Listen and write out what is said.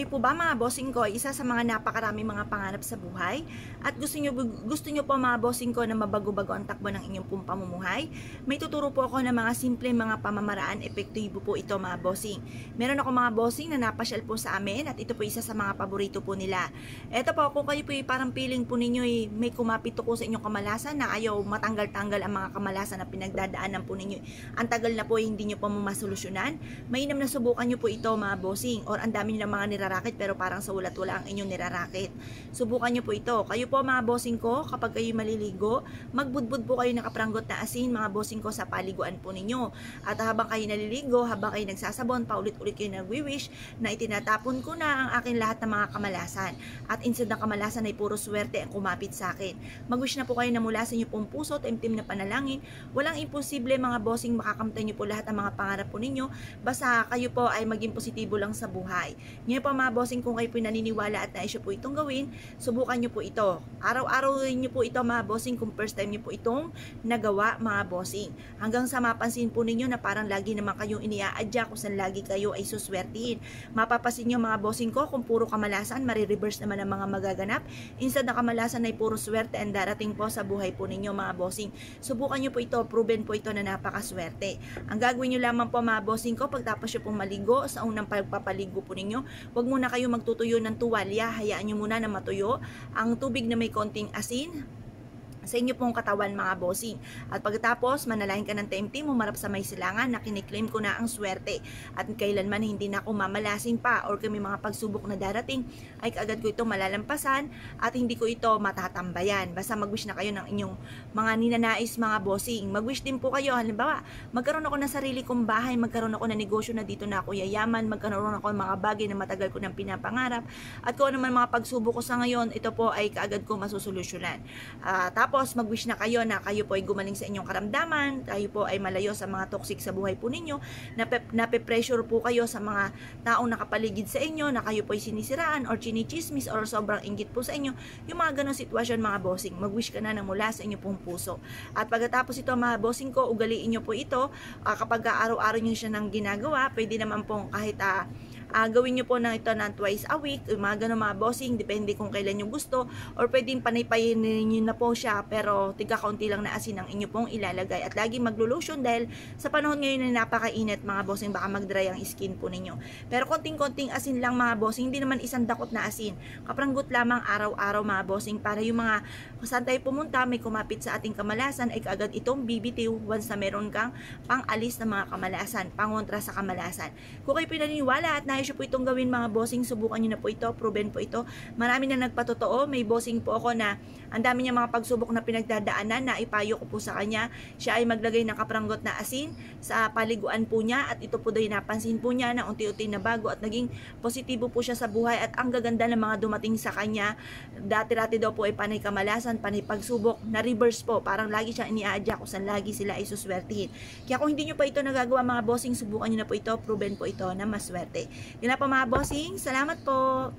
Kayo po ba mga bossing ko ay isa sa mga napakaraming mga pangarap sa buhay? At gusto nyo po mga bossing ko na mabago-bago ang takbo ng inyong pong pamumuhay? May tuturo po ako ng mga simple mga pamamaraan, epektibo po ito mga bossing. Meron ako mga bossing na napasyal po sa amin at ito po isa sa mga paborito po nila. Ito po, kung kayo po parang feeling po ninyo may kumapit po sa inyong kamalasan na ayaw matanggal-tanggal ang mga kamalasan na pinagdadaanan po ninyo. Ang tagal na po hindi nyo po masolusyonan. Mainam na subukan nyo po ito mga bossing, or ang dami nyo ng mga nirarakit pero parang sa ulat wala ang inyong nirarakit. Subukan nyo po ito. Kayo po mga bossing ko, kapag kayo maliligo, magbudbud po kayo nakapranggot na asin mga bossing ko sa paliguan po ninyo. At habang kayo naliligo, habang kayo nagsasabon, paulit-ulit kayo nagwi-wish na itinatapon ko na ang aking lahat ng mga kamalasan. At instead ng kamalasan ay puro swerte ang kumapit sa akin. Mag-wish na po kayo na mula sa inyo pong puso, timtim na panalangin. Walang imposible mga bossing, makakamtan nyo po lahat ng mga pangarap po ninyo. Basta kayo po ay maging positibo lang sa buhay. Ngayon po mga bossing, kung kayo po naniniwala at naisyo po itong gawin, subukan nyo po ito. Araw-araw nyo po ito mga bossing kung first time nyo po itong nagawa mga bossing. Hanggang sa mapansin po ninyo na parang lagi naman kayong iniaadya kung saan lagi kayo ay suswertihin. Mapapasin nyo mga bossing ko kung puro kamalasan, marireverse naman ang mga magaganap. Instead na kamalasan ay puro swerte ang darating po sa buhay po ninyo mga bossing. Subukan nyo po ito, proven po ito na napakaswerte. Ang gagawin nyo lamang po mga bossing ko, pagtapos nyo pong maligo, sa unang pagpapaligo po ninyo, huwag muna kayo magtutuyo ng tuwalya, hayaan nyo muna na matuyo ang tubig na may konting asin sa inyo pong katawan mga bossing. At pagkatapos, manalangin ka ng taimtim, humarap sa may silangan na kiniklaim ko na ang swerte. At kailanman hindi na ako mamalasin pa or kami mga pagsubok na darating, ay kaagad ko ito malalampasan at hindi ko ito matatambayan. Basta mag-wish na kayo ng inyong mga ninanais mga bossing. Mag-wish din po kayo. Halimbawa, magkaroon ako ng sarili kong bahay, magkaroon ako ng negosyo na dito na ako yayaman, magkaroon ako ng mga bagay na matagal ko ng pinapangarap. At kung ano man mga pagsubok ko sa ngayon, ito po ay kaagad ko masusolusyonan. Tapos mag-wish na kayo po ay gumaling sa inyong karamdaman, kayo po ay malayo sa mga toxic sa buhay po ninyo, nape-pressure po kayo sa mga taong nakapaligid sa inyo, na kayo po ay sinisiraan or chinichismis or sobrang inggit po sa inyo, yung mga ganong sitwasyon mga bossing, mag-wish ka na mula sa inyo pong puso. At pagkatapos ito mga bossing ko, ugaliin nyo po ito, kapag araw-araw nyo siya nang ginagawa, pwede naman pong kahit gawin nyo po na ito ng twice a week, mga ganun mga bossing, depende kung kailan nyo gusto, or pwedeng panaypayin nyo na po siya, pero tiga kaunti lang na asin ang inyo pong ilalagay. At lagi maglo-lotion dahil sa panahon ngayon na napakainit mga bossing, baka mag-dry ang skin po ninyo. Pero konting-konting asin lang mga bossing, hindi naman isang dakot na asin. Kapranggot lamang araw-araw mga bossing, para yung mga saan tayo pumunta, may kumapit sa ating kamalasan, ay kaagad itong bibitiw once na meron kang pang-alis na mga kamalasan, pangontra sa kamalasan. Kung kayo pinaniniwala at nais po itong gawin mga bossing, subukan nyo na po ito, proven po ito. Marami na nagpatotoo, may bossing po ako na ang dami niya mga pagsubok na pinagdadaanan, na ipayo ko po sa kanya. Siya ay maglagay ng kapranggot na asin sa paliguan po niya, at ito po daw napansin po niya na unti-unti na bago at naging positibo po siya sa buhay, at ang gaganda ng mga dumating sa kanya. Dati-dati daw po ay panay kamalasan, panay pagsubok, na reverse po, parang lagi siya iniaadya kung saan lagi sila ay suswertihin. Kaya kung hindi nyo pa ito nagagawa mga bossing, subukan nyo na po ito, proven po ito na maswerte. Yun na po mga bossing, salamat po!